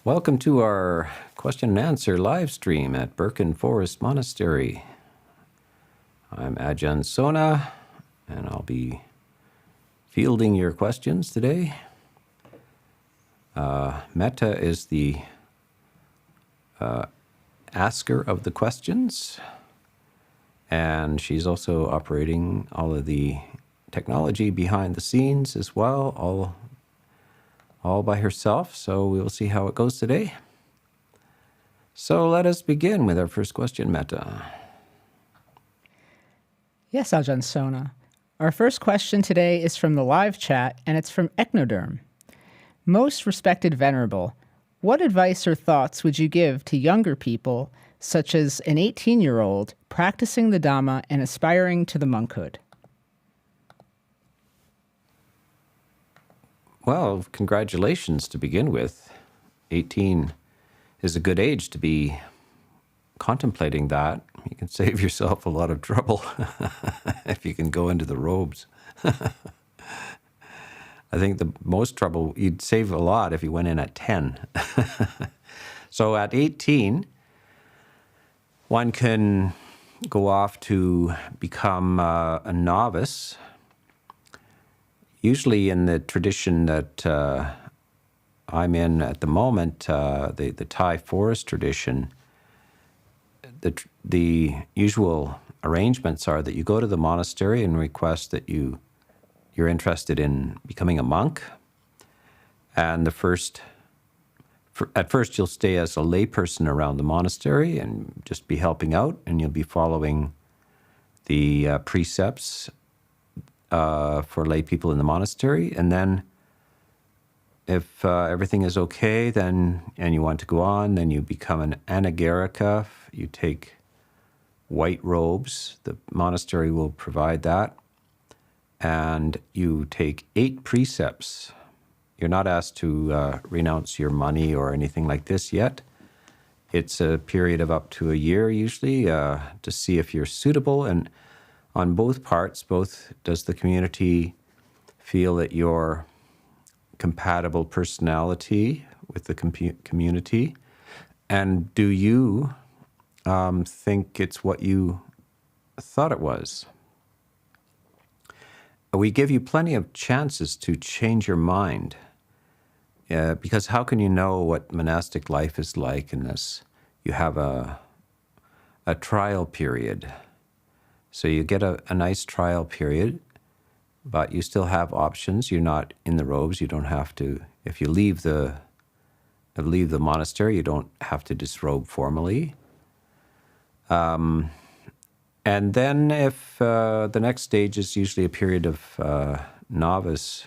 Welcome to our question and answer live stream at Birken Forest Monastery. I'm Ajahn Sona, and I'll be fielding your questions today. Mettā is the asker of the questions, and she's also operating all of the technology behind the scenes as well, all by herself, so we will see how it goes today. So let us begin with our first question, Mettā. Yes, Ajahn Sona. Our first question today is from the live chat, and it's from Echnoderm. Most respected Venerable, what advice or thoughts would you give to younger people, such as an 18-year-old, practicing the Dhamma and aspiring to the monkhood? Well, congratulations to begin with. 18 is a good age to be contemplating that. You can save yourself a lot of trouble if you can go into the robes. I think the most trouble, you'd save a lot if you went in at 10. So at 18, one can go off to become a novice. Usually in the tradition that I'm in at the moment, the Thai forest tradition, the usual arrangements are that you go to the monastery and request that you're interested in becoming a monk. And at first you'll stay as a layperson around the monastery and just be helping out, and you'll be following the precepts for lay people in the monastery. And then if everything is okay, and you want to go on, then you become an anagarika. You take white robes. The monastery will provide that. And you take 8 precepts. You're not asked to renounce your money or anything like this yet. It's a period of up to a year usually to see if you're suitable. And on both parts, does the community feel that you're compatible personality with the community? And do you think it's what you thought it was? We give you plenty of chances to change your mind, because how can you know what monastic life is like unless you have a trial period? So you get a nice trial period, but you still have options. You're not in the robes. You don't have to. If you leave the monastery, you don't have to disrobe formally. And then if the next stage is usually a period of novice,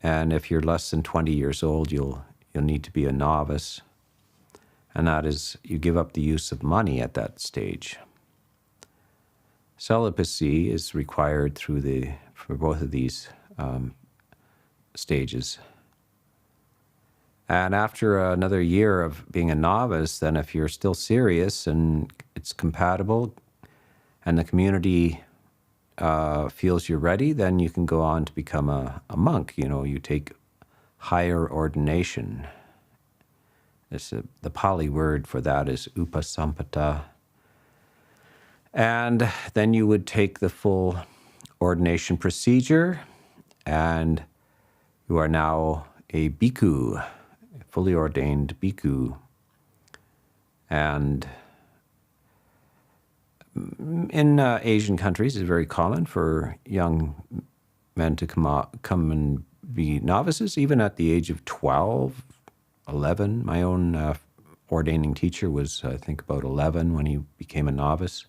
and if you're less than 20 years old, you'll need to be a novice. And that is, you give up the use of money at that stage. Celibacy is required for both of these stages. And after another year of being a novice, then if you're still serious and it's compatible and the community feels you're ready, then you can go on to become a monk. You take higher ordination. The Pali word for that is upasampada. And then you would take the full ordination procedure, and you are now a bhikkhu, a fully ordained bhikkhu. And in Asian countries, it's very common for young men to come and be novices, even at the age of 12, 11. My own ordaining teacher was, I think, about 11 when he became a novice.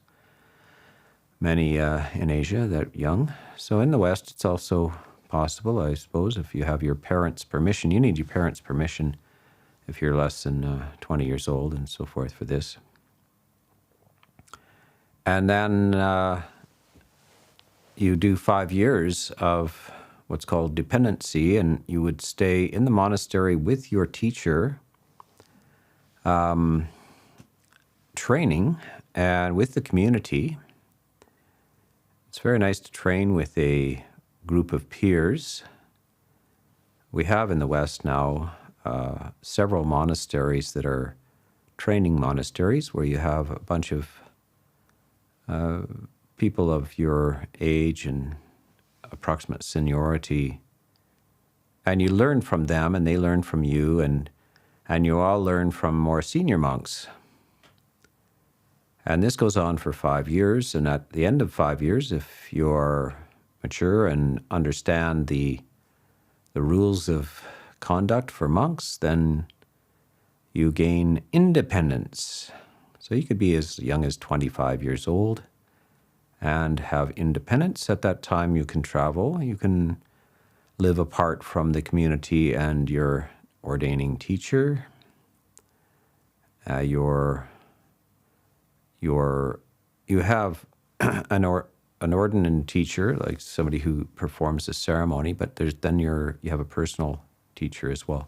Many in Asia that young. So in the West, it's also possible, I suppose, if you have your parents' permission. You need your parents' permission if you're less than 20 years old and so forth for this. And then you do 5 years of what's called dependency, and you would stay in the monastery with your teacher, training, and with the community. It's very nice to train with a group of peers. We have in the West now several monasteries that are training monasteries where you have a bunch of people of your age and approximate seniority, and you learn from them and they learn from you, and you all learn from more senior monks. And this goes on for 5 years, and at the end of 5 years, if you're mature and understand the rules of conduct for monks, then you gain independence. So you could be as young as 25 years old and have independence. At that time, you can travel. You can live apart from the community and your ordaining teacher. You have an ordinand teacher, like somebody who performs the ceremony, but then you have a personal teacher as well.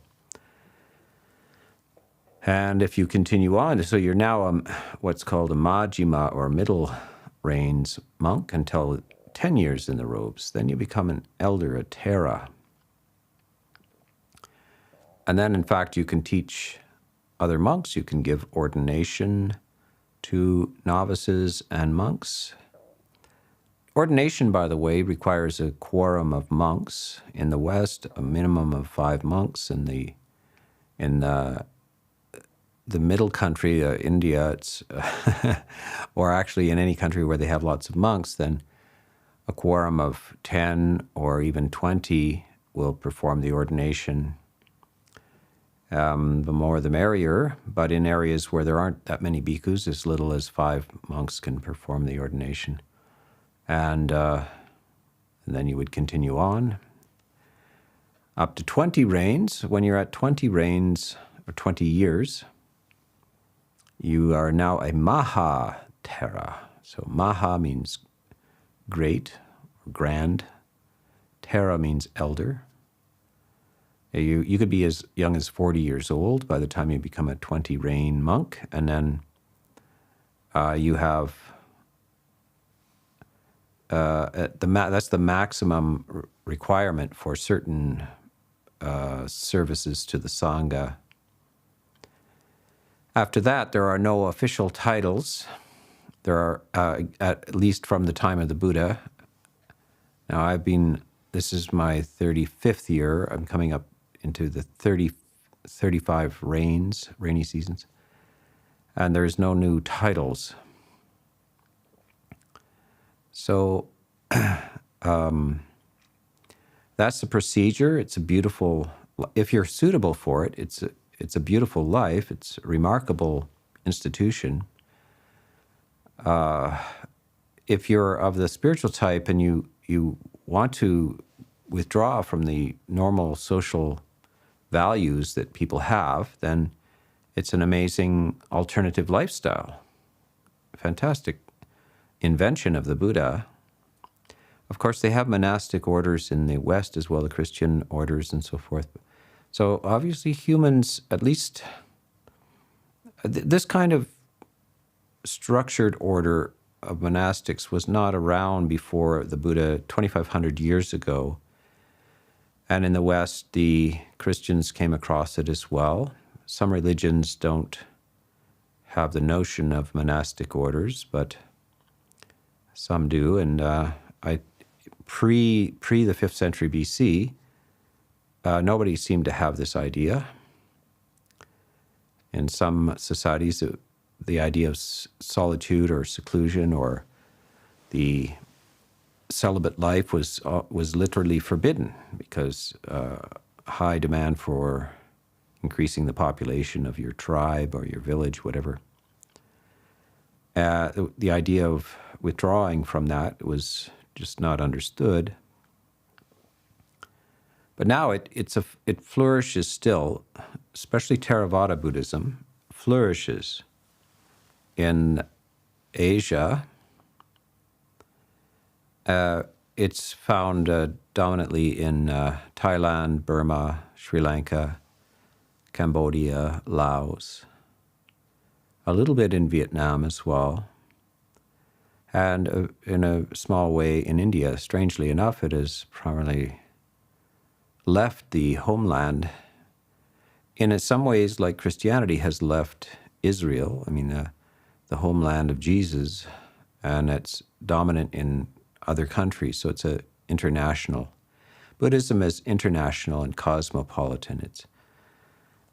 And if you continue on, so you're now what's called a majjhima, or middle range monk, until 10 years in the robes. Then you become an elder, a thera. And then, in fact, you can teach other monks. You can give ordination to novices and monks. Ordination, by the way, requires a quorum of monks. In the West, a minimum of 5 monks. In the middle country, India, it's or actually in any country where they have lots of monks, then a quorum of 10 or even 20 will perform the ordination. The more the merrier, but in areas where there aren't that many bhikkhus, as little as 5 monks can perform the ordination. And then you would continue on up to 20 reigns. When you're at 20 reigns, or 20 years, you are now a maha thera. So maha means great, or grand. Thera means elder. You could be as young as 40 years old by the time you become a 20 reign monk, and then you have that's the maximum requirement for certain services to the Sangha. After that, there are no official titles. There are, at least from the time of the Buddha. Now this is my 35th year. I'm coming up into the 35 rainy seasons. And there's no new titles. So that's the procedure. It's a beautiful, if you're suitable for it, it's a beautiful life. It's a remarkable institution. If you're of the spiritual type and you want to withdraw from the normal social values that people have, then it's an amazing alternative lifestyle. Fantastic invention of the Buddha. Of course, they have monastic orders in the West as well, the Christian orders and so forth. So obviously humans, at least this kind of structured order of monastics was not around before the Buddha 2,500 years ago. And in the West, the Christians came across it as well. Some religions don't have the notion of monastic orders, but some do. And pre the 5th century BC, nobody seemed to have this idea. In some societies, the idea of solitude or seclusion or the celibate life was literally forbidden because high demand for increasing the population of your tribe or your village, whatever. The idea of withdrawing from that was just not understood. But now it flourishes still, especially Theravada Buddhism flourishes in Asia. It's found dominantly in Thailand, Burma, Sri Lanka, Cambodia, Laos, a little bit in Vietnam as well, and in a small way in India. Strangely enough, it has primarily left the homeland. in some ways, like Christianity has left Israel, the homeland of Jesus, and it's dominant in other countries, so it's international. Buddhism is international and cosmopolitan. It's,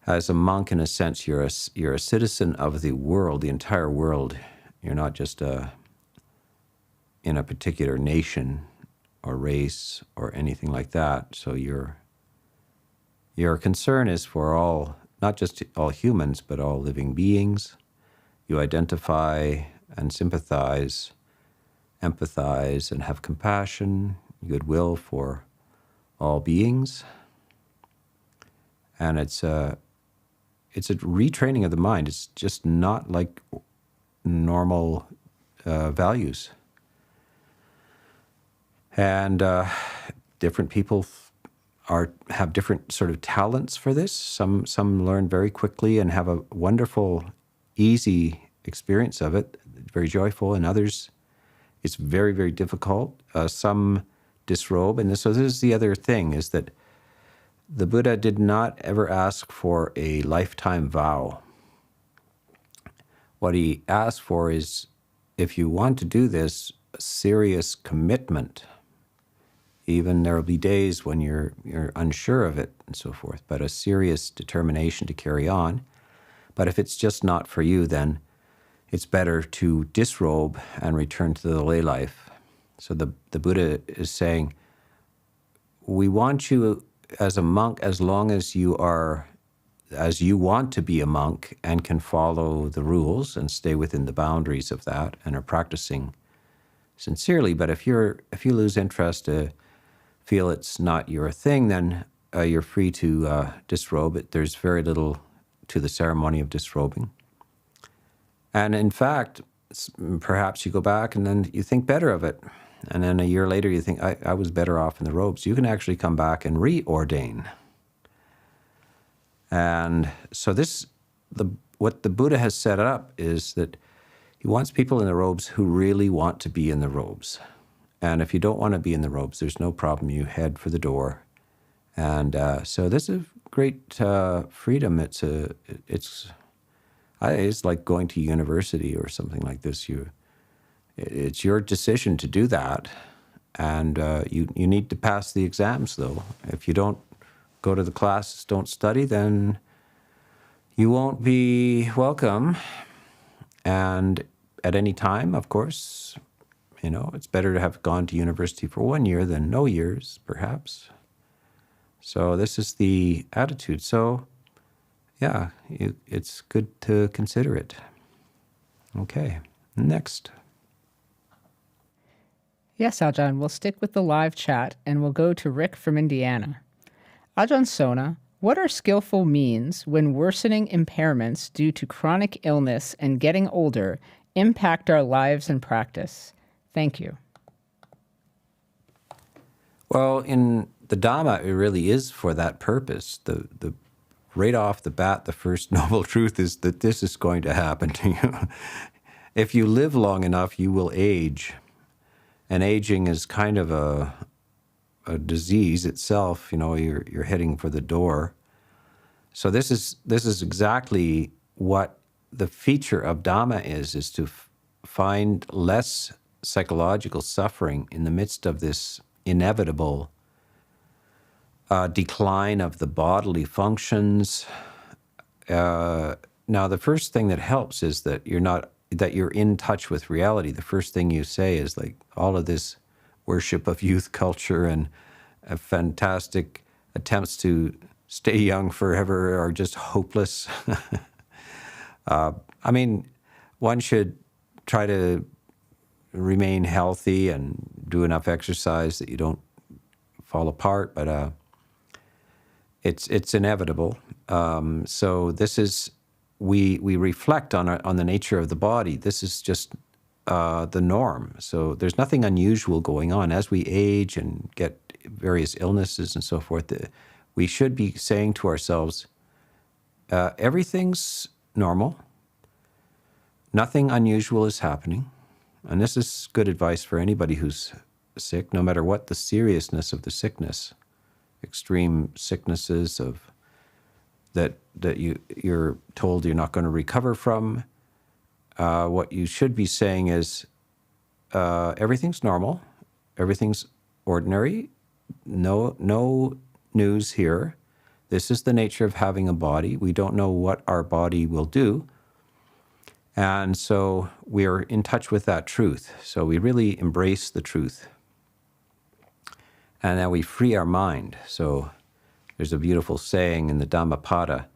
as a monk, in a sense, you're a citizen of the world, the entire world. You're not just in a particular nation or race or anything like that. So your concern is for all, not just all humans, but all living beings. You identify and sympathize, empathize, and have compassion, goodwill for all beings. And it's a retraining of the mind. It's just not like normal values. And different people have different sort of talents for this. Some learn very quickly and have a wonderful, easy experience of it, very joyful, and others it's very, very difficult. Some disrobe, and so this is the other thing, is that the Buddha did not ever ask for a lifetime vow. What he asked for is, if you want to do this, a serious commitment. Even there will be days when you're unsure of it and so forth, but a serious determination to carry on. But if it's just not for you, then it's better to disrobe and return to the lay life. So the Buddha is saying, we want you as a monk as long as you want to be a monk and can follow the rules and stay within the boundaries of that and are practicing sincerely. But if you lose interest, feel it's not your thing, then you're free to disrobe. There's very little to the ceremony of disrobing. And in fact, perhaps you go back and then you think better of it. And then a year later you think, I was better off in the robes. You can actually come back and reordain. And so what the Buddha has set up is that he wants people in the robes who really want to be in the robes. And if you don't want to be in the robes, there's no problem. You head for the door. And so this is great freedom. It's like going to university or something like this. It's your decision to do that, and you need to pass the exams, though. If you don't go to the classes, don't study, then you won't be welcome. And at any time, of course, it's better to have gone to university for 1 year than no years, perhaps. So this is the attitude. So yeah, it's good to consider it. Okay, next. Yes, Ajahn, we'll stick with the live chat and we'll go to Rick from Indiana. Ajahn Sona, what are skillful means when worsening impairments due to chronic illness and getting older impact our lives and practice? Thank you. Well, in the Dhamma, it really is for that purpose. The right off the bat, the first noble truth is that this is going to happen to you. If you live long enough, you will age. And aging is kind of a disease itself. You're heading for the door. So this is exactly what the feature of Dhamma is to find less psychological suffering in the midst of this inevitable decline of the bodily functions. Now, the first thing that helps is that you're in touch with reality. The first thing you say is like all of this worship of youth culture and fantastic attempts to stay young forever are just hopeless. One should try to remain healthy and do enough exercise that you don't fall apart, but it's inevitable. So this is, we reflect on the nature of the body. This is just the norm. So there's nothing unusual going on. As we age and get various illnesses and so forth, we should be saying to ourselves, everything's normal. Nothing unusual is happening. And this is good advice for anybody who's sick, no matter what the seriousness of the sickness. Extreme sicknesses that that you're told you're not going to recover from. What you should be saying is, everything's normal, everything's ordinary, no news here. This is the nature of having a body. We don't know what our body will do. And so we're in touch with that truth. So we really embrace the truth. And then we free our mind. So there's a beautiful saying in the Dhammapada,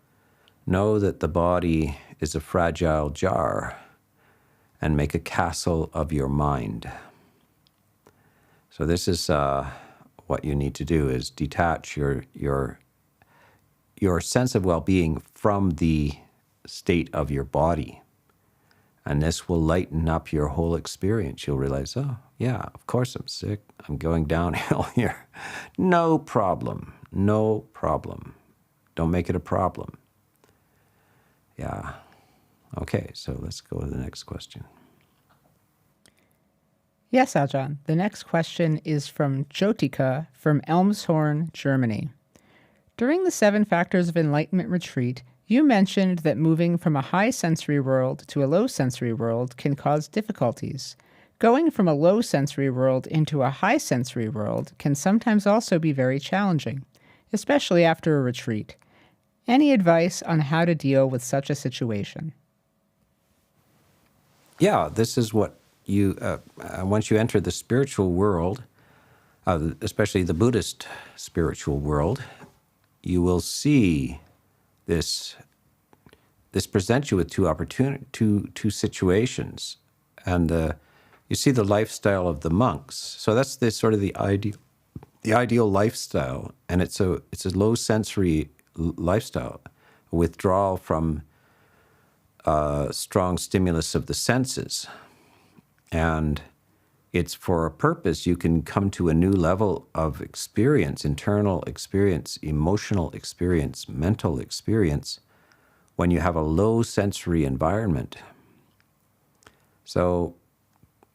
know that the body is a fragile jar and make a castle of your mind. So this is what you need to do, is detach your sense of well-being from the state of your body. And this will lighten up your whole experience. You'll realize, oh, yeah, of course I'm sick. I'm going downhill here. No problem. No problem. Don't make it a problem. Yeah. Okay, so let's go to the next question. Yes, Ajahn. The next question is from Jotika from Elmshorn, Germany. During the Seven Factors of Enlightenment retreat, you mentioned that moving from a high sensory world to a low sensory world can cause difficulties. Going from a low sensory world into a high sensory world can sometimes also be very challenging, especially after a retreat. Any advice on how to deal with such a situation? Yeah, this is what you, once you enter the spiritual world, especially the Buddhist spiritual world, you will see this presents you with two situations, and you see the lifestyle of the monks. So that's the ideal lifestyle, and it's a low sensory lifestyle, a withdrawal from strong stimulus of the senses, and it's for a purpose. You can come to a new level of experience, internal experience, emotional experience, mental experience, when you have a low sensory environment. So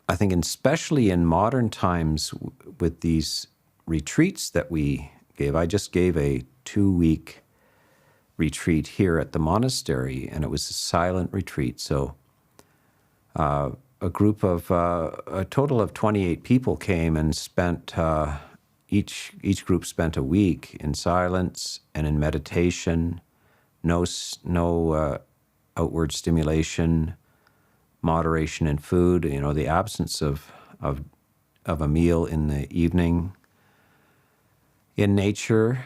I think especially in modern times with these retreats that we gave, I just gave a 2-week retreat here at the monastery, and it was a silent retreat. So a group of, a total of 28 people came and spent, each group spent a week in silence and in meditation, no outward stimulation, moderation in food, the absence of a meal in the evening, in nature,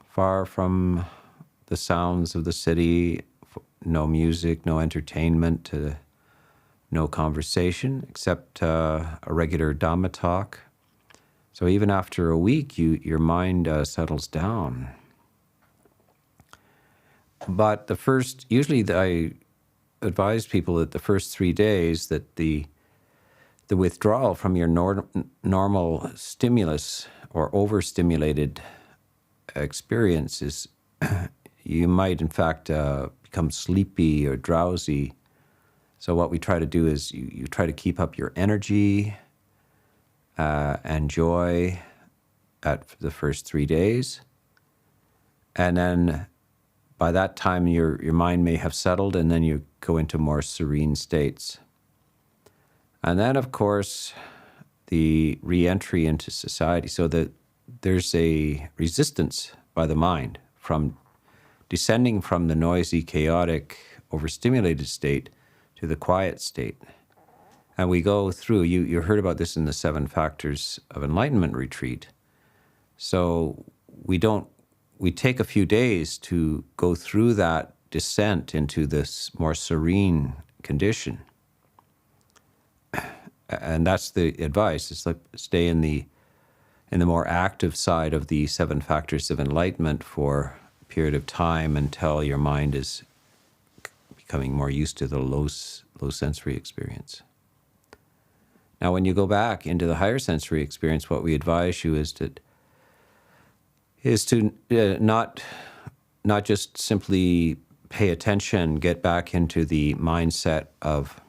far from the sounds of the city, no music, no entertainment, no conversation except a regular Dhamma talk. So even after a week, your mind settles down. But usually I advise people that the first 3 days that the withdrawal from your normal stimulus or overstimulated experience is, you might in fact become sleepy or drowsy. So what we try to do is you try to keep up your energy and joy at the first 3 days. And then by that time, your mind may have settled, and then you go into more serene states. And then, of course, the re-entry into society, so that there's a resistance by the mind from descending from the noisy, chaotic, overstimulated state to the quiet state. And we go through, you heard about this in the Seven Factors of Enlightenment retreat. So we take a few days to go through that descent into this more serene condition. And that's the advice. It's like stay in the more active side of the Seven Factors of Enlightenment for a period of time until your mind is becoming more used to the low sensory experience. Now, when you go back into the higher sensory experience, what we advise you is to not just simply pay attention, get back into the mindset of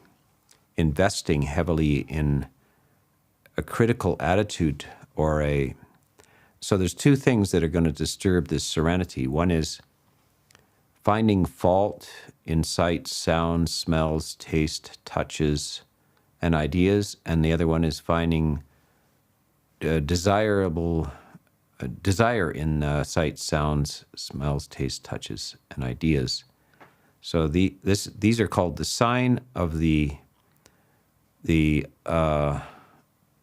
investing heavily in a critical attitude so there's two things that are going to disturb this serenity. One is finding fault in sights, sounds, smells, taste, touches, and ideas. And the other one is finding desire in sights, sounds, smells, taste, touches, and ideas. So these are called the sign of the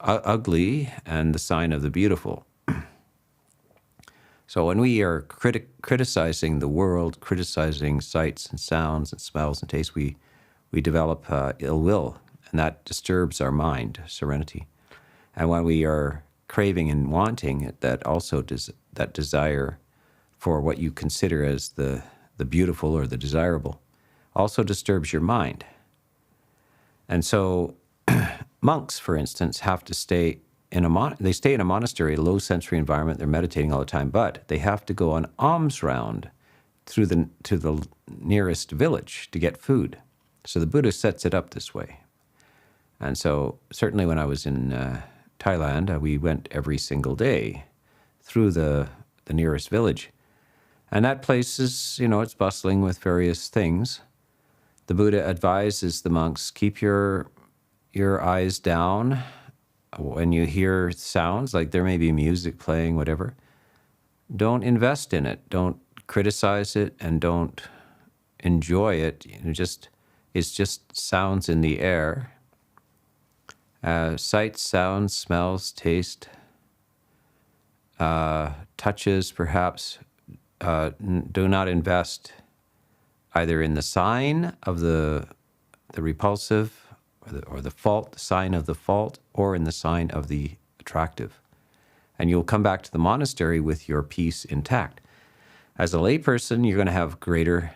ugly and the sign of the beautiful. So when we are criticizing the world, criticizing sights and sounds and smells and tastes, we develop ill will, and that disturbs our mind, serenity. And when we are craving and wanting, that also that desire for what you consider as the beautiful or the desirable also disturbs your mind. And so monks, for instance, have to stay in they stay in a monastery, a low sensory environment. They're meditating all the time, but they have to go on alms round to the nearest village to get food. So the Buddha sets it up this way. And so certainly when I was in Thailand, we went every single day through the nearest village. And that place is, it's bustling with various things. The Buddha advises the monks, keep your eyes down when you hear sounds, like there may be music playing, whatever. Don't invest in it. Don't criticize it, and don't enjoy it. It's just sounds in the air. Sights, sounds, smells, taste, touches, perhaps. Do not invest either in the sign of the repulsive or the fault, the sign of the fault, or in the sign of the attractive. And you'll come back to the monastery with your peace intact. As a layperson, you're going to have greater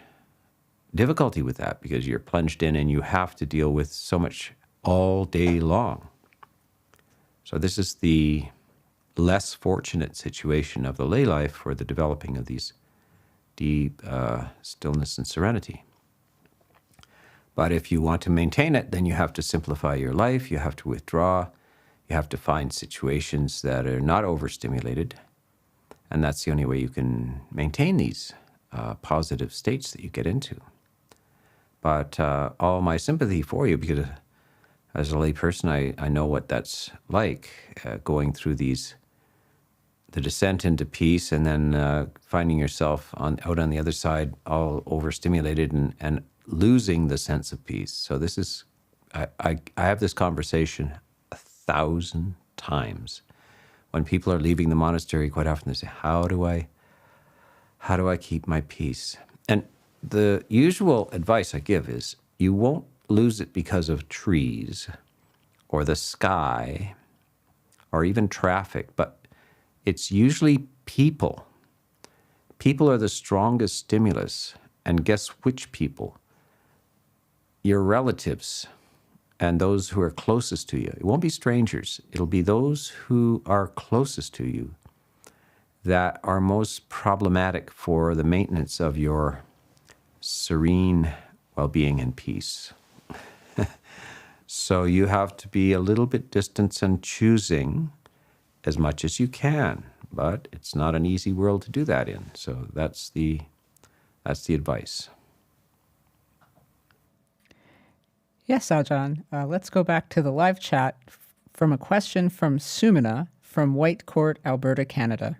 difficulty with that because you're plunged in and you have to deal with so much all day long. So this is the less fortunate situation of the lay life for the developing of these deep stillness and serenity. But if you want to maintain it, then you have to simplify your life, you have to withdraw, you have to find situations that are not overstimulated, and that's the only way you can maintain these positive states that you get into. But all my sympathy for you, because as a lay person, I know what that's like, going through the descent into peace, and then finding yourself out on the other side, all overstimulated and losing the sense of peace. So this is, I have this conversation 1,000 times. When people are leaving the monastery, quite often they say, how do I keep my peace? And the usual advice I give is, you won't lose it because of trees or the sky or even traffic, but it's usually people. People are the strongest stimulus. And guess which people? Your relatives and those who are closest to you. It won't be strangers. It'll be those who are closest to you that are most problematic for the maintenance of your serene well-being and peace. So you have to be a little bit distant and choosing as much as you can, but it's not an easy world to do that in. So that's the advice. Yes, Ajahn. Let's go back to the live chat from a question from Sumina from Whitecourt, Alberta, Canada.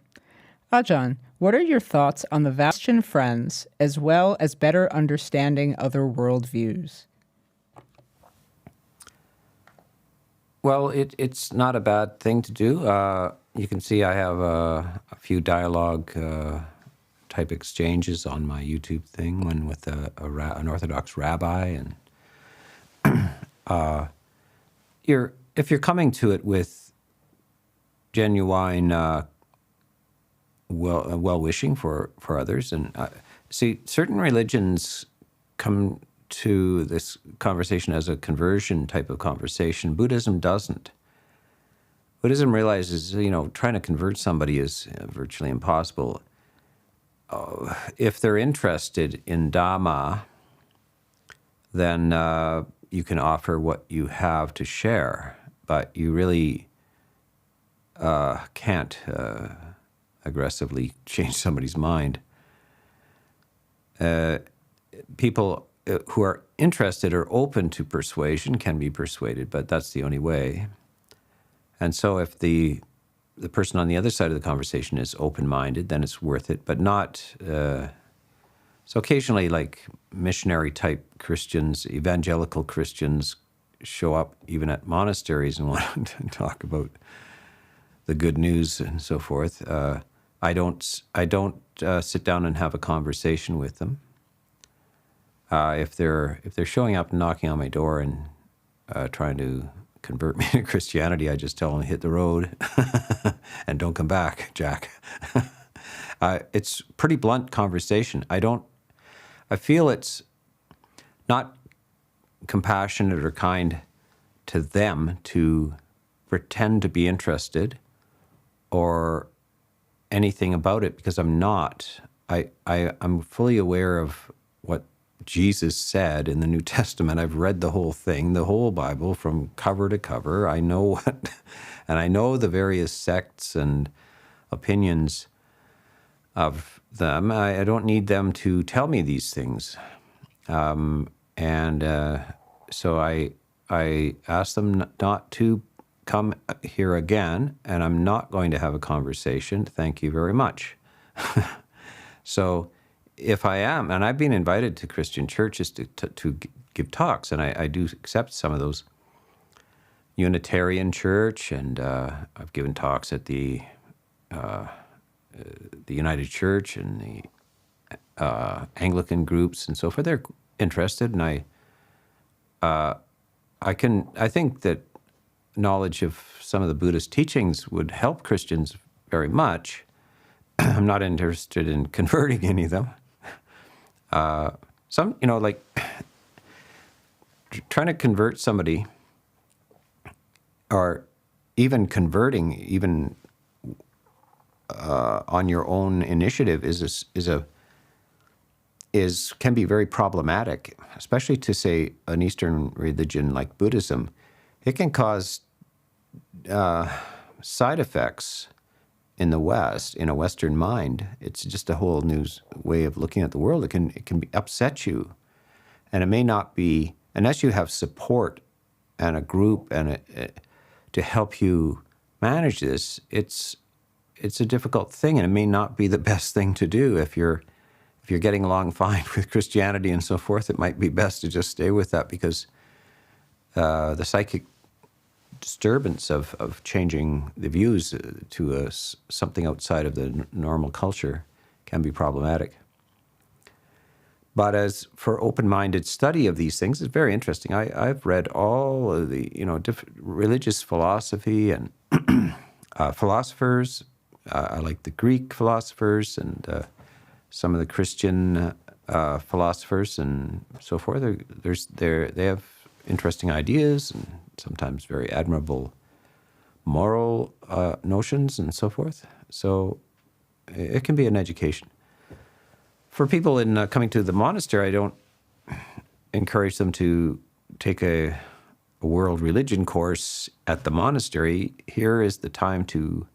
Ajahn, what are your thoughts on the Christian friends as well as better understanding other worldviews? Well, it's not a bad thing to do. You can see I have a few dialogue type exchanges on my YouTube thing, one with an Orthodox rabbi, and if you're coming to it with genuine well-wishing for others, and see, certain religions come to this conversation as a conversion type of conversation. Buddhism doesn't. Buddhism realizes, trying to convert somebody is virtually impossible. If they're interested in Dhamma, then you can offer what you have to share, but you really can't aggressively change somebody's mind. people who are interested or open to persuasion can be persuaded, but that's the only way. And so if the person on the other side of the conversation is open-minded, then it's worth it, but not... So occasionally, like missionary-type Christians, evangelical Christians show up even at monasteries and want to talk about the good news and so forth. I don't sit down and have a conversation with them. If they're showing up and knocking on my door and trying to convert me to Christianity, I just tell them to hit the road and don't come back, Jack. It's pretty blunt conversation. I feel it's not compassionate or kind to them to pretend to be interested or anything about it, because I'm not. I'm fully aware of what Jesus said in the New Testament. I've read the whole thing, the whole Bible from cover to cover. I know and I know the various sects and opinions of them. I don't need them to tell me these things. So I asked them not to come here again, and I'm not going to have a conversation. Thank you very much. So if I am, and I've been invited to Christian churches to give talks, and I do accept some of those. Unitarian Church, and I've given talks at the United Church and the Anglican groups and so forth. They're interested, and I think that knowledge of some of the Buddhist teachings would help Christians very much. I'm not interested in converting any of them. Like trying to convert somebody, or even converting, even on your own initiative, can be very problematic, especially to, say, an Eastern religion like Buddhism. It can cause side effects in the West, in a Western mind. It's just a whole new way of looking at the world. It can upset you, and it may not be, unless you have support and a group and to help you manage this. It's a difficult thing, and it may not be the best thing to do. If you're getting along fine with Christianity and so forth, it might be best to just stay with that, because the psychic disturbance of changing the views to something outside of the normal culture can be problematic. But as for open-minded study of these things, it's very interesting. I've read all of the different religious philosophy and philosophers. I like the Greek philosophers and some of the Christian philosophers and so forth. They have interesting ideas and sometimes very admirable moral notions and so forth. So it can be an education. For people in coming to the monastery, I don't encourage them to take a world religion course at the monastery. Here is the time to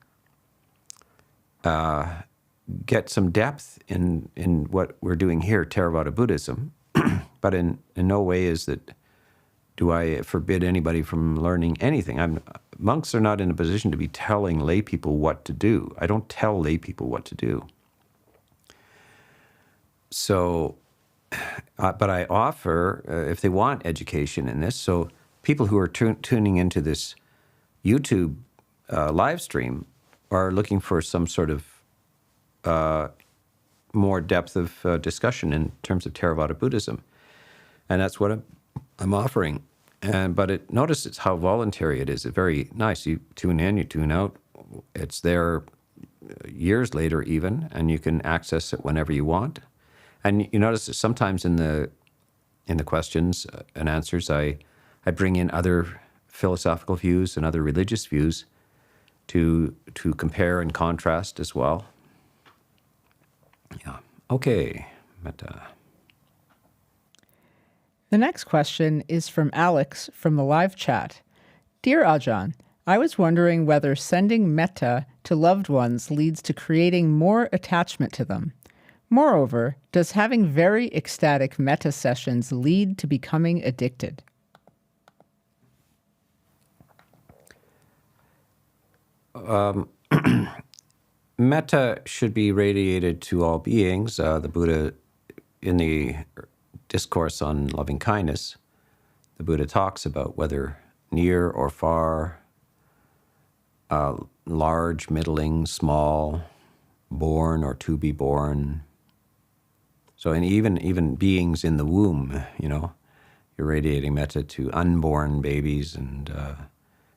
get some depth in what we're doing here, Theravada Buddhism. But in no way do I forbid anybody from learning anything. Monks are not in a position to be telling lay people what to do. I don't tell lay people what to do. So, but I offer, if they want education in this, so people who are tuning into this YouTube live stream are looking for some sort of more depth of discussion in terms of Theravada Buddhism. And that's what I'm offering. But notice it's how voluntary it is. It's very nice. You tune in, you tune out. It's there years later even, and you can access it whenever you want. And you notice that sometimes in the questions and answers, I bring in other philosophical views and other religious views to compare and contrast as well. Yeah. Okay. Mettā. The next question is from Alex from the live chat. Dear Ajahn, I was wondering whether sending metta to loved ones leads to creating more attachment to them. Moreover, does having very ecstatic metta sessions lead to becoming addicted? Metta should be radiated to all beings. The Buddha, in the discourse on loving kindness, the Buddha talks about whether near or far, large, middling, small, born or to be born. So, and even beings in the womb, you're radiating metta to unborn babies and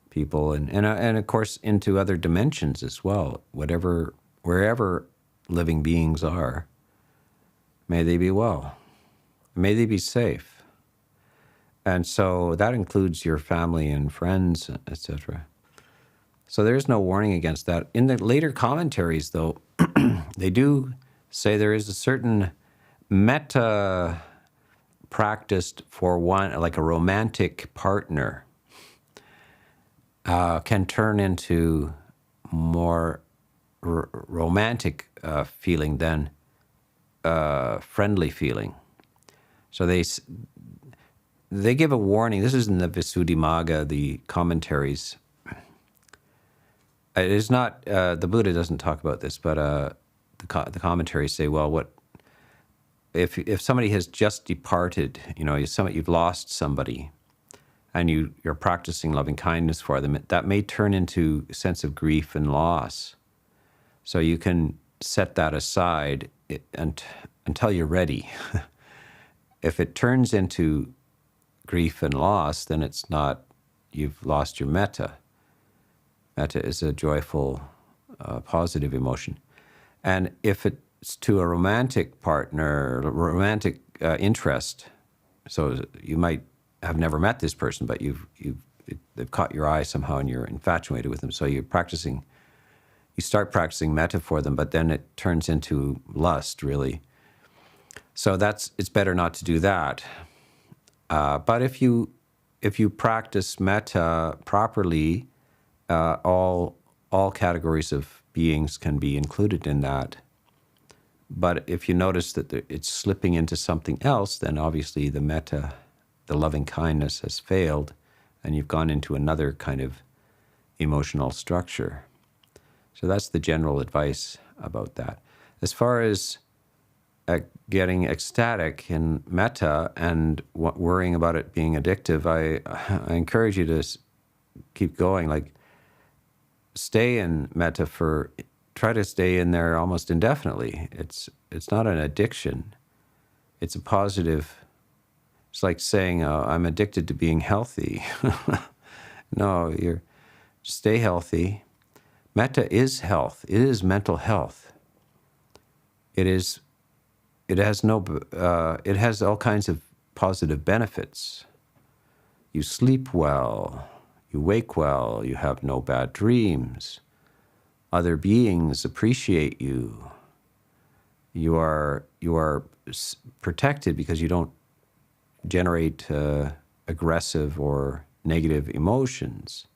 people, and of course into other dimensions as well. Wherever living beings are, may they be well, may they be safe, and so that includes your family and friends, etc. So there's no warning against that. In the later commentaries, though, they do say there is a certain metta practiced for one, like a romantic partner, can turn into more romantic feeling than friendly feeling. So they give a warning. This is in the Visuddhimagga, the commentaries. It is not, the Buddha doesn't talk about this, but the commentaries say, well, what if somebody has just departed, you've lost somebody, and you're practicing loving kindness for them, that may turn into a sense of grief and loss. So you can set that aside until you're ready. If it turns into grief and loss, then it's not, you've lost your metta. Metta is a joyful, positive emotion. And if it's to a romantic partner, romantic interest, so you might have never met this person, but they've caught your eye somehow and you're infatuated with them. So you start practicing metta for them, but then it turns into lust, really. So it's better not to do that. But if you practice metta properly, all categories of beings can be included in that. But if you notice that it's slipping into something else, then obviously the metta, the loving kindness, has failed, and you've gone into another kind of emotional structure. So that's the general advice about that. As far as getting ecstatic in metta and worrying about it being addictive, I encourage you to keep going. Like, stay in metta try to stay in there almost indefinitely. It's not an addiction. It's a positive. It's like saying, I'm addicted to being healthy. No, stay healthy. Metta is health. It is mental health. It has all kinds of positive benefits. You sleep well, you wake well, you have no bad dreams. Other beings appreciate you. You are protected because you don't generate aggressive or negative emotions.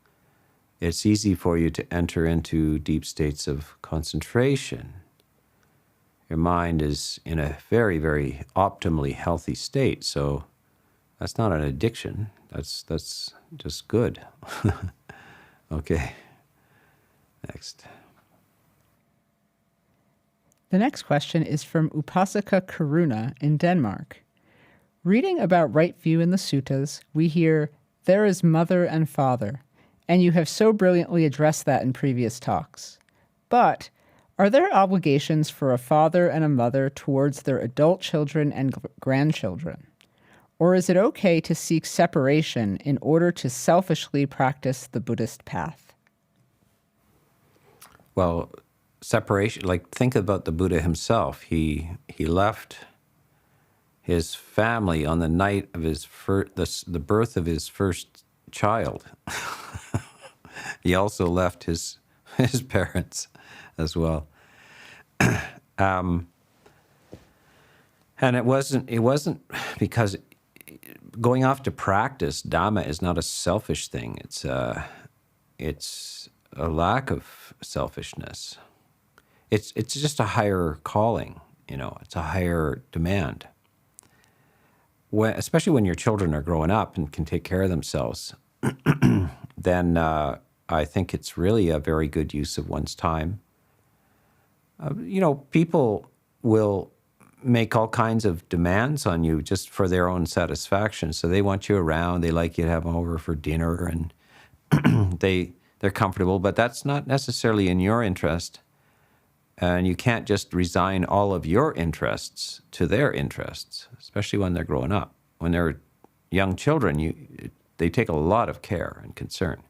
It's easy for you to enter into deep states of concentration. Your mind is in a very, very optimally healthy state, so that's not an addiction. That's just good. Okay, next. The next question is from Upasaka Karuna in Denmark. Reading about right view in the suttas, we hear, there is mother and father, and you have so brilliantly addressed that in previous talks. But are there obligations for a father and a mother towards their adult children and grandchildren? Or is it okay to seek separation in order to selfishly practice the Buddhist path? Well, separation, like, think about the Buddha himself. He left his family on the night of the birth of his first child. He also left his parents as well. And it wasn't because going off to practice Dhamma is not a selfish thing. It's a lack of selfishness. It's just a higher calling. It's a higher demand. Especially when your children are growing up and can take care of themselves, then I think it's really a very good use of one's time. People will make all kinds of demands on you just for their own satisfaction. So they want you around, they like you to have them over for dinner, and they're comfortable, but that's not necessarily in your interest. And you can't just resign all of your interests to their interests, especially when they're growing up. When they're young children, they take a lot of care and concern.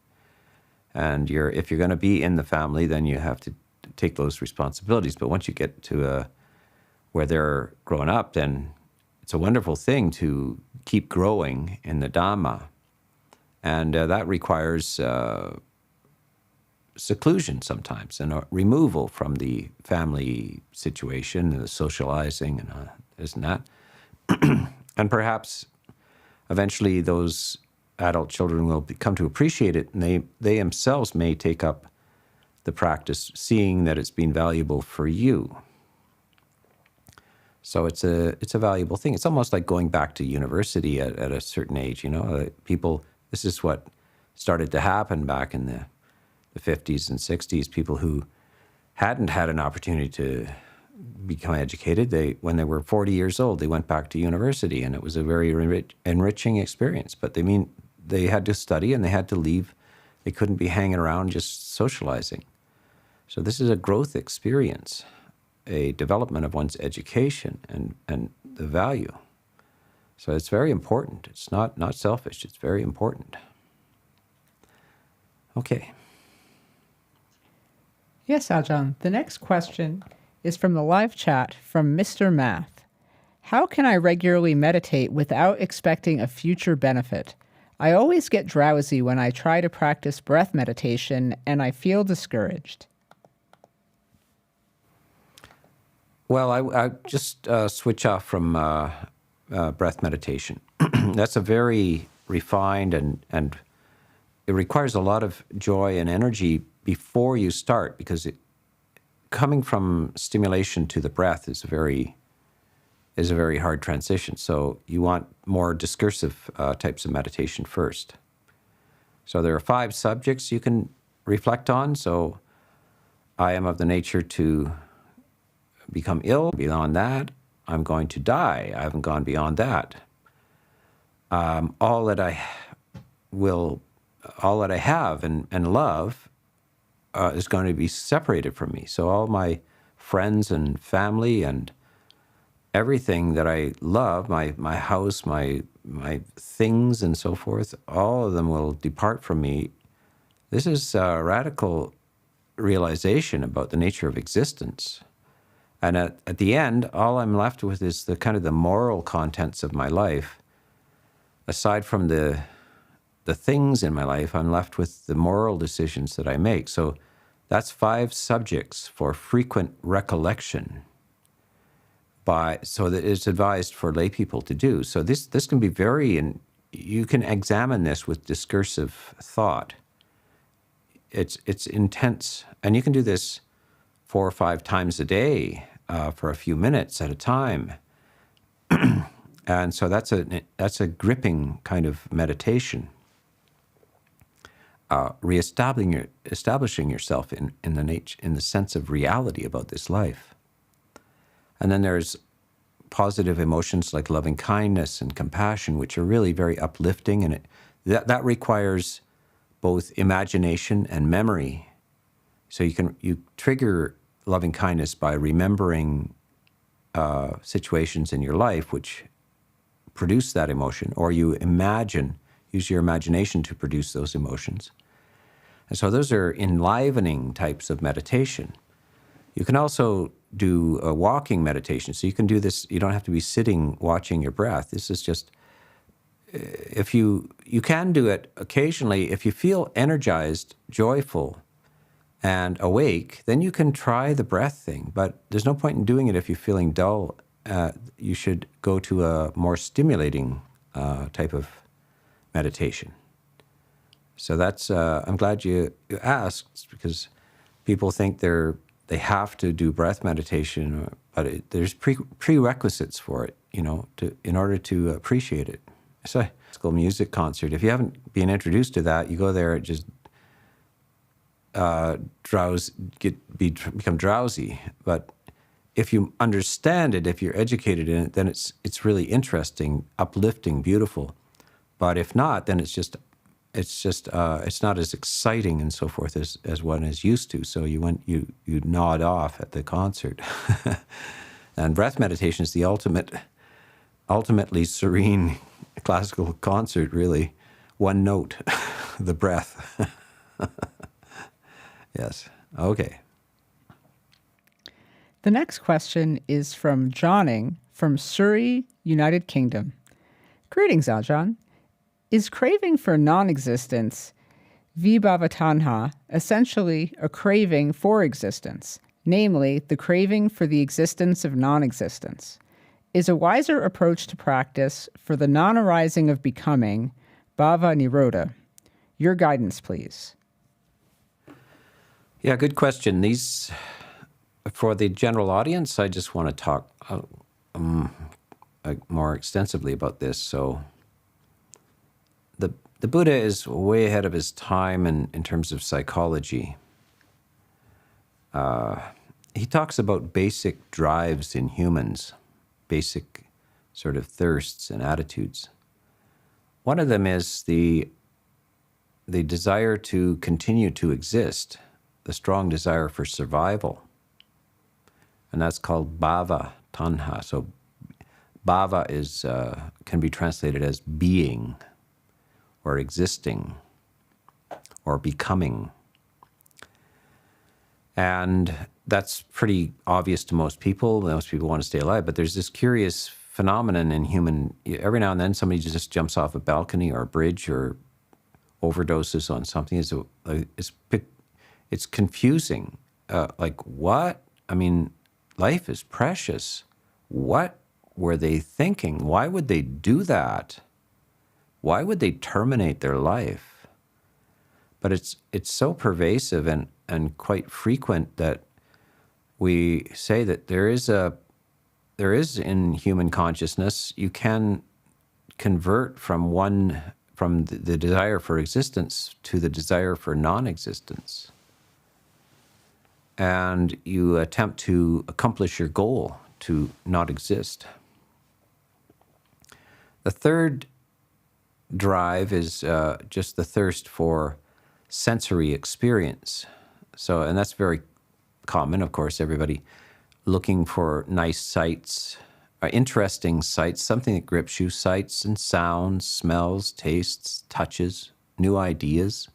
And if you're going to be in the family, then you have to take those responsibilities. But once you get to where they're growing up, then it's a wonderful thing to keep growing in the Dhamma. And that requires seclusion sometimes, and a removal from the family situation and the socializing and this and that. And perhaps eventually those adult children will come to appreciate it, and they themselves may take up the practice, seeing that it's been valuable for you. So it's a valuable thing. It's almost like going back to university at a certain age. People, this is what started to happen back in the 50s and 60s, people who hadn't had an opportunity to become educated, when they were 40 years old, they went back to university, and it was a very enriching experience. But they had to study, and they had to leave. They couldn't be hanging around just socializing. So this is a growth experience, a development of one's education and the value. So it's very important. It's not selfish. It's very important. Okay. Yes, Ajahn. The next question is from the live chat from Mr. Math. How can I regularly meditate without expecting a future benefit? I always get drowsy when I try to practice breath meditation, and I feel discouraged. Well, I just switch off from breath meditation. That's a very refined and it requires a lot of joy and energy before you start, because coming from stimulation to the breath is a very hard transition. So you want more discursive types of meditation first. So there are 5 subjects you can reflect on. So I am of the nature to become ill. Beyond that, I'm going to die. I haven't gone beyond that. All that I have and love is going to be separated from me. So all my friends and family and everything that I love, my house, my things and so forth, all of them will depart from me. This is a radical realization about the nature of existence. And at the end, all I'm left with is the kind of the moral contents of my life. Aside from the things in my life, I'm left with the moral decisions that I make. So that's 5 subjects for frequent recollection. So that it's advised for lay people to do. So this can be you can examine this with discursive thought. It's intense, and you can do this 4 or 5 times a day for a few minutes at a time. And so that's a gripping kind of meditation. Establishing yourself in the sense of reality about this life. And then there's positive emotions like loving kindness and compassion, which are really very uplifting, and that requires both imagination and memory. So you trigger loving kindness by remembering situations in your life which produce that emotion, or you use your imagination to produce those emotions. And so those are enlivening types of meditation. You can also do a walking meditation. So you can do this, you don't have to be sitting watching your breath. This is just, if you can do it occasionally, if you feel energized, joyful, and awake, then you can try the breath thing. But there's no point in doing it if you're feeling dull. You should go to a more stimulating type of meditation. So that's, I'm glad you asked, because people think they're they have to do breath meditation, but there's prerequisites for it, in order to appreciate it. It's a classical music concert. If you haven't been introduced to that, you go there, it just become drowsy. But if you understand it, if you're educated in it, then it's really interesting, uplifting, beautiful. But if not, then it's not as exciting and so forth as one is used to. So you nod off at the concert. And breath meditation is the ultimately serene classical concert, really. One note, the breath. Yes. Okay. The next question is from Johning from Surrey, United Kingdom. Greetings, Ajahn. Is craving for non-existence, vibhava tanha, essentially a craving for existence, namely the craving for the existence of non-existence? Is a wiser approach to practice for the non-arising of becoming, bhava nirodha? Your guidance, please. Yeah, good question. These, for the general audience, I just want to talk more extensively about this. So the Buddha is way ahead of his time in terms of psychology. He talks about basic drives in humans, basic sort of thirsts and attitudes. One of them is the desire to continue to exist, the strong desire for survival. And that's called bhava, tanha. So bhava can be translated as being, or existing, or becoming. And that's pretty obvious to most people. Most people want to stay alive, but there's this curious phenomenon in human, every now and then somebody just jumps off a balcony or a bridge or overdoses on something. It's confusing. Like, what? I mean, life is precious. What were they thinking? Why would they do that? Why would they terminate their life? But it's so pervasive and quite frequent that we say that there is in human consciousness, you can convert from the desire for existence to the desire for non-existence. And you attempt to accomplish your goal to not exist. The third drive is just the thirst for sensory experience. So, and that's very common, of course, everybody looking for nice sights, interesting sights, something that grips you, sights and sounds, smells, tastes, touches, new ideas.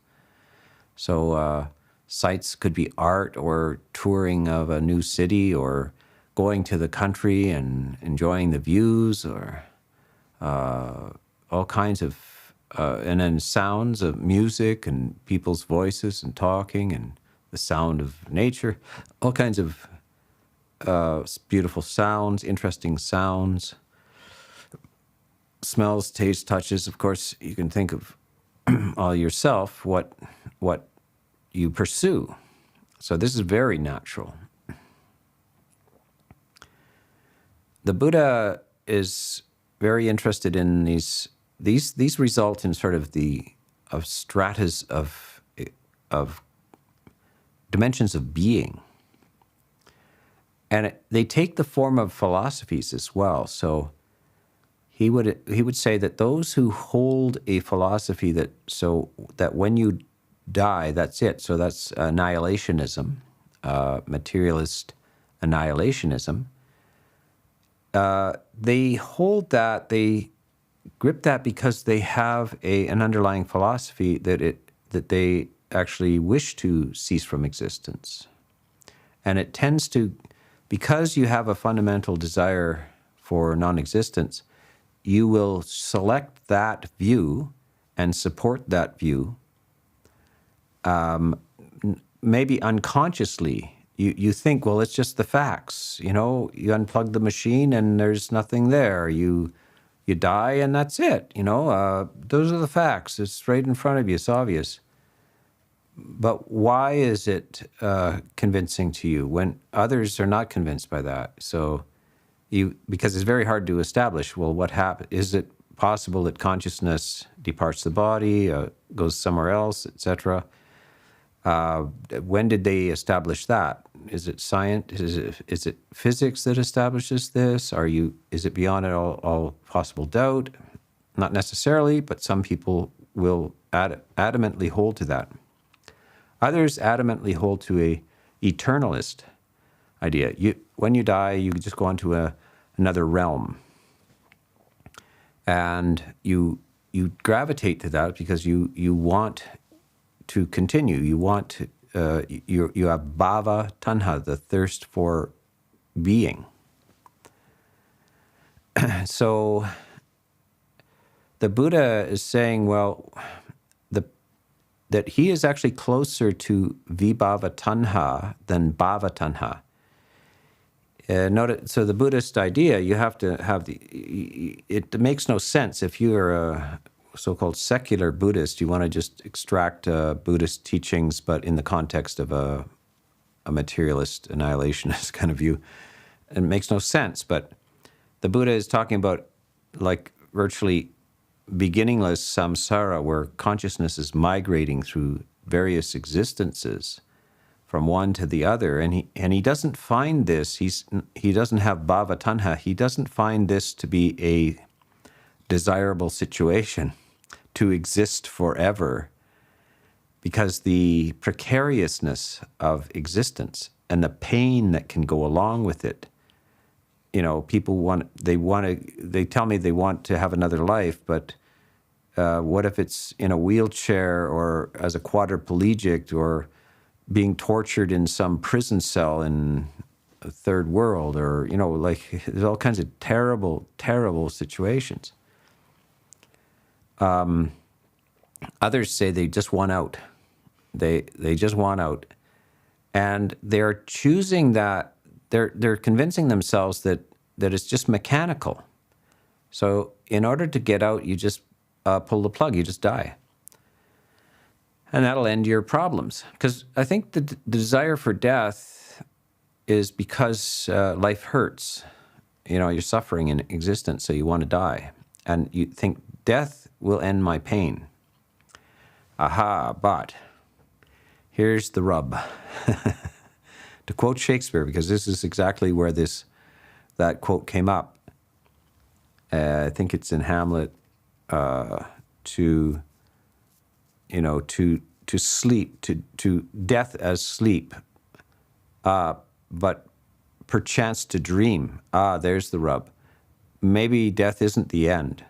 So sights could be art or touring of a new city or going to the country and enjoying the views or all kinds of, and then sounds of music and people's voices and talking and the sound of nature, all kinds of beautiful sounds, interesting sounds, smells, tastes, touches. Of course, you can think of all yourself what you pursue. So this is very natural. The Buddha is very interested in these result in sort of stratas of dimensions of being. And they take the form of philosophies as well. So he would say that those who hold a philosophy that when you die, that's it. So that's annihilationism, materialist annihilationism. They hold that, they grip that because they have an underlying philosophy that they actually wish to cease from existence. And it tends to, because you have a fundamental desire for non-existence, you will select that view and support that view, maybe unconsciously. You think, well, it's just the facts. You unplug the machine and there's nothing there. You die and that's it. Those are the facts. It's right in front of you. It's obvious. But why is it convincing to you when others are not convinced by that? So because it's very hard to establish, well, what happened? Is it possible that consciousness departs the body, goes somewhere else, etc.? When did they establish that? Is it science? Is it physics that establishes this? Is it beyond all possible doubt? Not necessarily, but some people will adamantly hold to that. Others adamantly hold to a eternalist idea. When you die, you just go on to another realm. And you gravitate to that because you want to continue. You want to, you have bhava, tanha, the thirst for being. So the Buddha is saying, well, that he is actually closer to vibhava tanha than bhava tanha. So the Buddhist idea, you have to have it makes no sense if you are a so-called secular Buddhist, you want to just extract Buddhist teachings, but in the context of a materialist annihilationist kind of view. It makes no sense, but the Buddha is talking about like virtually beginningless samsara, where consciousness is migrating through various existences from one to the other, and he doesn't find this. He doesn't have bhava tanha. He doesn't find this to be a desirable situation to exist forever, because the precariousness of existence and the pain that can go along with it. People they tell me they want to have another life, but what if it's in a wheelchair or as a quadriplegic or being tortured in some prison cell in a third world, or, there's all kinds of terrible, terrible situations. Others say they just want out. They just want out. And they're choosing that, they're convincing themselves that it's just mechanical. So in order to get out, you just pull the plug, you just die. And that'll end your problems. Because I think the desire for death is because life hurts. You're suffering in existence, so you want to die. And you think, death will end my pain. Aha, but here's the rub. To quote Shakespeare, because this is exactly where that quote came up. I think it's in Hamlet, to sleep, to death as sleep, but perchance to dream. There's the rub. Maybe death isn't the end.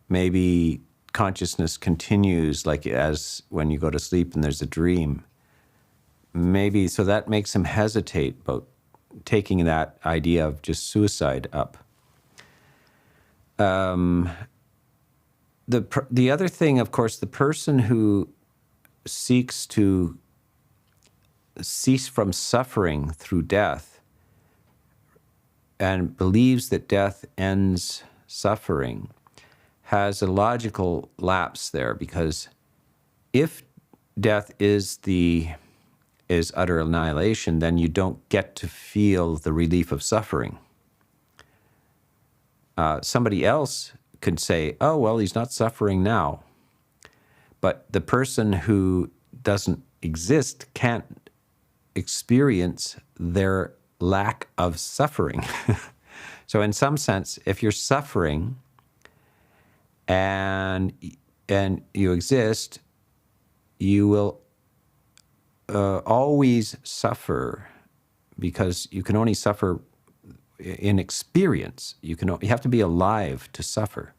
Maybe consciousness continues, like as when you go to sleep and there's a dream. Maybe, so that makes him hesitate about taking that idea of just suicide up. The other thing, of course, the person who seeks to cease from suffering through death and believes that death ends suffering has a logical lapse there, because if death is utter annihilation, then you don't get to feel the relief of suffering. Somebody else could say, oh, well, he's not suffering now. But the person who doesn't exist can't experience their lack of suffering. So in some sense, if you're suffering and you exist, you will always suffer, because you can only suffer in experience. You have to be alive to suffer.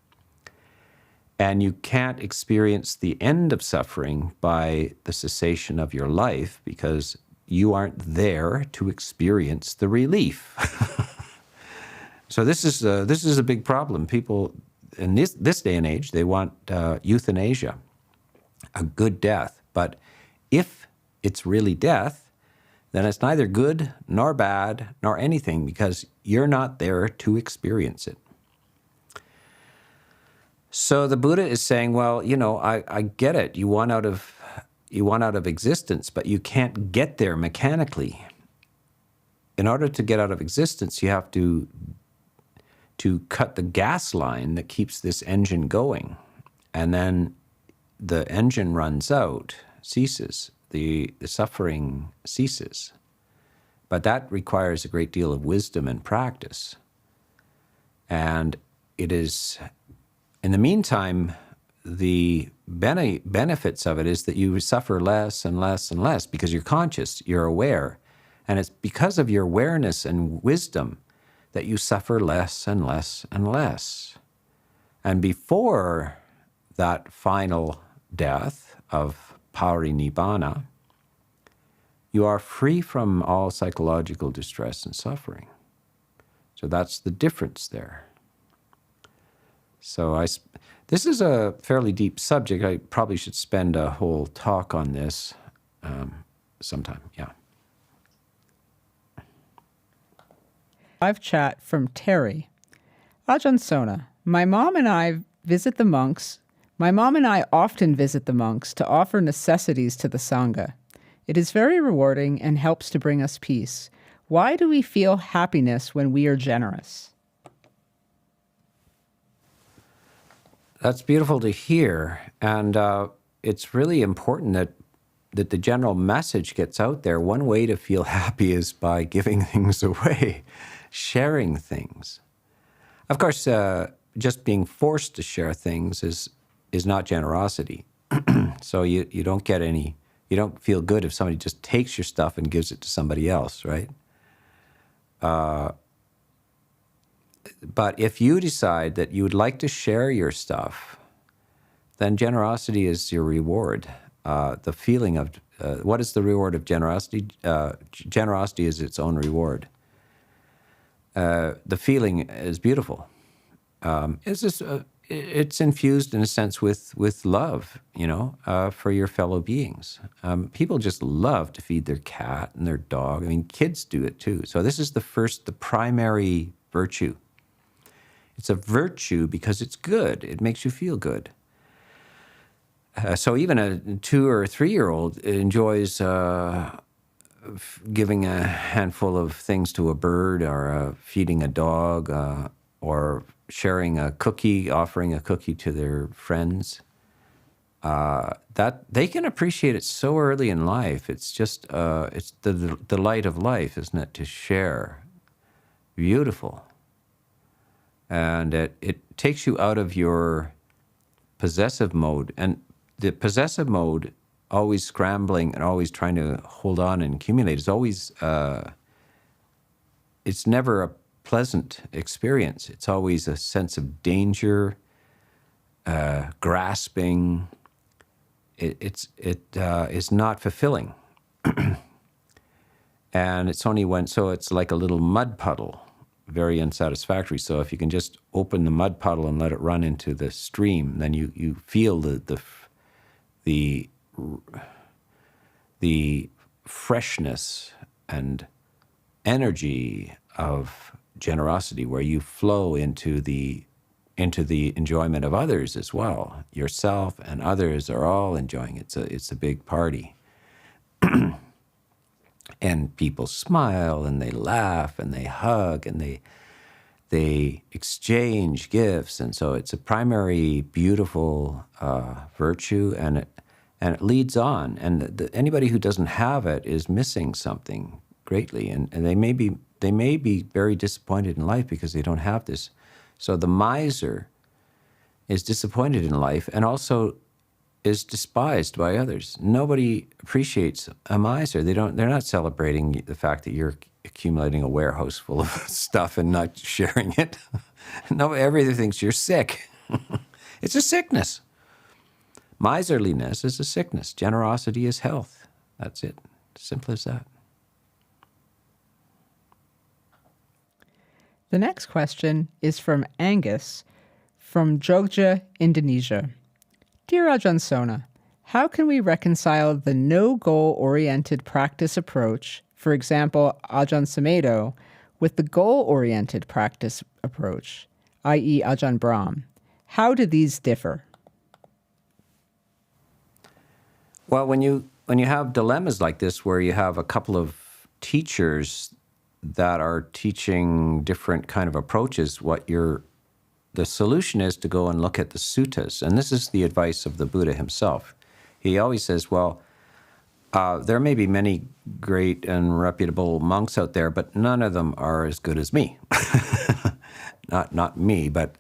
And you can't experience the end of suffering by the cessation of your life, because you aren't there to experience the relief. So this is a big problem. People in this day and age, they want euthanasia, a good death. But if it's really death, then it's neither good nor bad nor anything, because you're not there to experience it. So the Buddha is saying, well, I get it. You want out of you want out of existence, but you can't get there mechanically. In order to get out of existence, you have to cut the gas line that keeps this engine going. And then the engine runs out, ceases, the suffering ceases. But that requires a great deal of wisdom and practice. And it is, in the meantime, the benefits of it is that you suffer less and less and less because you're conscious, you're aware. And it's because of your awareness and wisdom that you suffer less and less and less. And before that final death of parinibbana, you are free from all psychological distress and suffering. So that's the difference there. So this is a fairly deep subject. I probably should spend a whole talk on this sometime, yeah. Live chat from Terry. Ajahn Sona, my mom and I often visit the monks to offer necessities to the Sangha. It is very rewarding and helps to bring us peace. Why do we feel happiness when we are generous? That's beautiful to hear. And it's really important that the general message gets out there. One way to feel happy is by giving things away, sharing things. Of course, just being forced to share things is not generosity. So you don't get any, you don't feel good if somebody just takes your stuff and gives it to somebody else, right? But if you decide that you would like to share your stuff, then generosity is your reward. The feeling of, what is the reward of generosity? Generosity is its own reward. The feeling is beautiful. It's infused in a sense with love, for your fellow beings. People just love to feed their cat and their dog. I mean, kids do it too. So this is the primary virtue. It's a virtue because it's good. It makes you feel good. So even a 2 or 3-year-old enjoys giving a handful of things to a bird, or feeding a dog, or sharing a cookie, offering a cookie to their friends. That they can appreciate it so early in life. It's just it's the delight of life, isn't it? To share, beautiful, and it takes you out of your possessive mode. And the possessive mode, always scrambling and always trying to hold on and accumulate, is always it's never a pleasant experience. It's always a sense of danger, grasping. It is not fulfilling. And it's only so it's like a little mud puddle, very unsatisfactory. So if you can just open the mud puddle and let it run into the stream, then you feel the freshness and energy of generosity, where you flow into the enjoyment of others as well. Yourself and others are all enjoying it. It's a big party. And people smile and they laugh and they hug and they exchange gifts. And so it's a primary beautiful virtue, and it leads on. And anybody who doesn't have it is missing something greatly, and they may be very disappointed in life because they don't have this. So the miser is disappointed in life and also is despised by others. Nobody appreciates a miser. They're not celebrating the fact that you're accumulating a warehouse full of stuff and not sharing it. No, everybody thinks you're sick. It's a sickness. Miserliness is a sickness. Generosity is health. That's it. Simple as that. The next question is from Angus from Jogja, Indonesia. Dear Ajahn Sona, how can we reconcile the no-goal-oriented practice approach, for example, Ajahn Sumedo, with the goal-oriented practice approach, i.e. Ajahn Brahm? How do these differ? Well, when you have dilemmas like this, where you have a couple of teachers that are teaching different kind of approaches, the solution is to go and look at the suttas, and this is the advice of the Buddha himself. He always says, well, there may be many great and reputable monks out there, but none of them are as good as me. Not me, but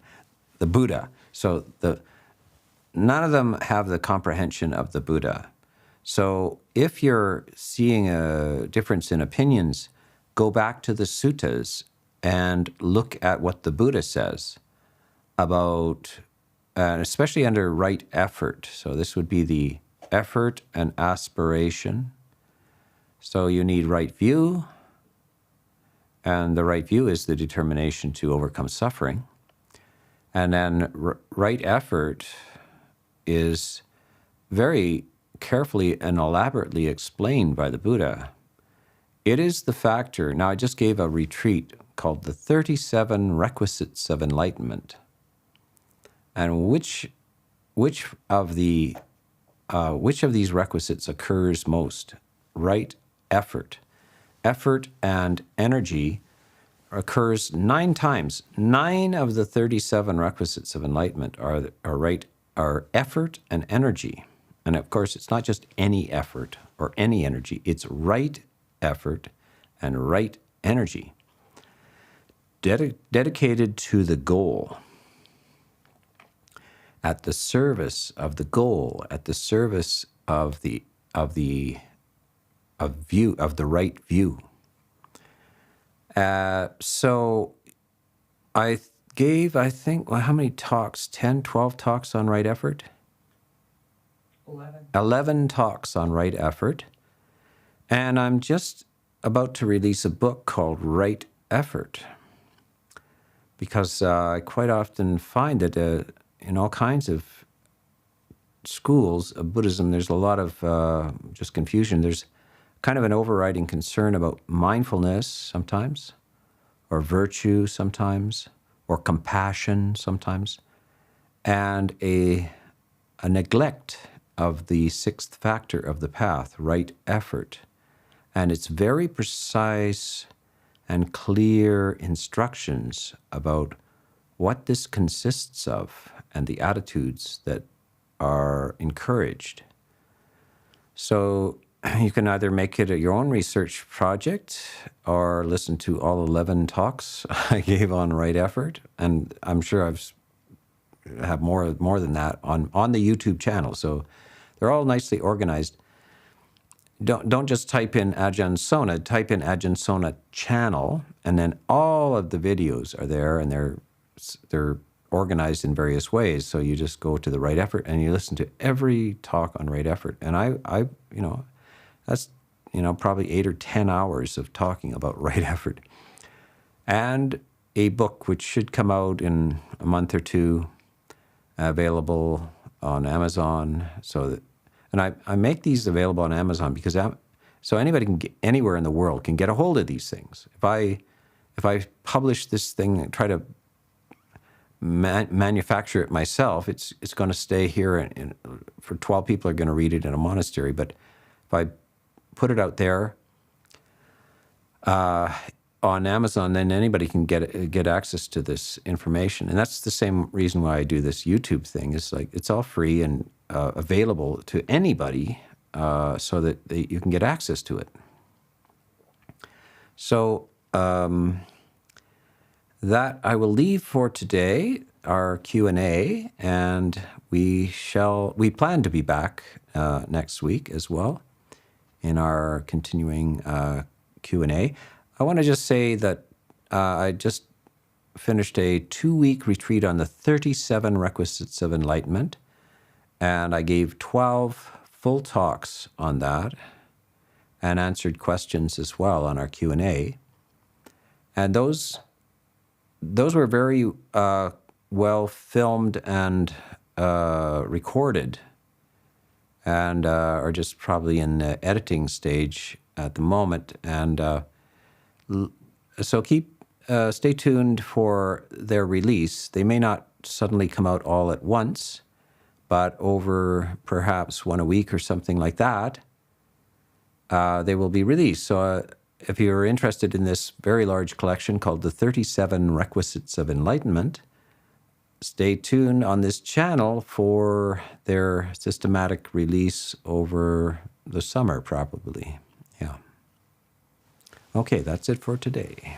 the Buddha. So none of them have the comprehension of the Buddha. So if you're seeing a difference in opinions, go back to the suttas and look at what the Buddha says about, especially under right effort. So this would be the effort and aspiration. So you need right view, and the right view is the determination to overcome suffering. And then right effort is very carefully and elaborately explained by the Buddha. It is the factor. Now, I just gave a retreat called the 37 Requisites of Enlightenment. And which of these requisites occurs most? Right effort. Effort and energy occurs 9 times. 9 of the 37 requisites of enlightenment are effort and energy. And of course, it's not just any effort or any energy. It's right effort and right energy, dedicated to the goal, at the service of the goal, at the service of the right view. So I gave, I think, how many talks? 10, 12 talks on right effort? 11 talks on right effort. And I'm just about to release a book called Right Effort, because I quite often find that in all kinds of schools of Buddhism, there's a lot of just confusion. There's kind of an overriding concern about mindfulness sometimes, or virtue sometimes, or compassion sometimes, and a neglect of the 6th factor of the path, right effort. And it's very precise and clear instructions about what this consists of and the attitudes that are encouraged. So you can either make it your own research project or listen to all 11 talks I gave on right effort. And I'm sure I've have more than that on the YouTube channel. So they're all nicely organized. Don't just type in Ajahn Sona, type in Ajahn Sona channel, and then all of the videos are there, and they're organized in various ways. So you just go to the right effort and you listen to every talk on right effort. And I that's probably 8 or 10 hours of talking about right effort. And a book which should come out in a month or two, available on Amazon. And I make these available on Amazon because so anybody can get, anywhere in the world can get a hold of these things. If I publish this thing and try to manufacture it myself, it's going to stay here, for 12 people are going to read it in a monastery. But if I put it out there on Amazon, then anybody can get access to this information. And that's the same reason why I do this YouTube thing. Is like it's all free and available to anybody, so that you can get access to it. So that I will leave for today, our Q&A, and we plan to be back next week as well in our continuing Q&A. I want to just say that I just finished a 2-week retreat on the 37 Requisites of Enlightenment, and I gave 12 full talks on that and answered questions as well on our Q&A. And those were very well filmed and recorded, and are just probably in the editing stage at the moment. And so stay tuned for their release. They may not suddenly come out all at once, but over perhaps one a week or something like that, they will be released. So if you're interested in this very large collection called the 37 Requisites of Enlightenment, stay tuned on this channel for their systematic release over the summer, probably. Yeah. Okay, that's it for today.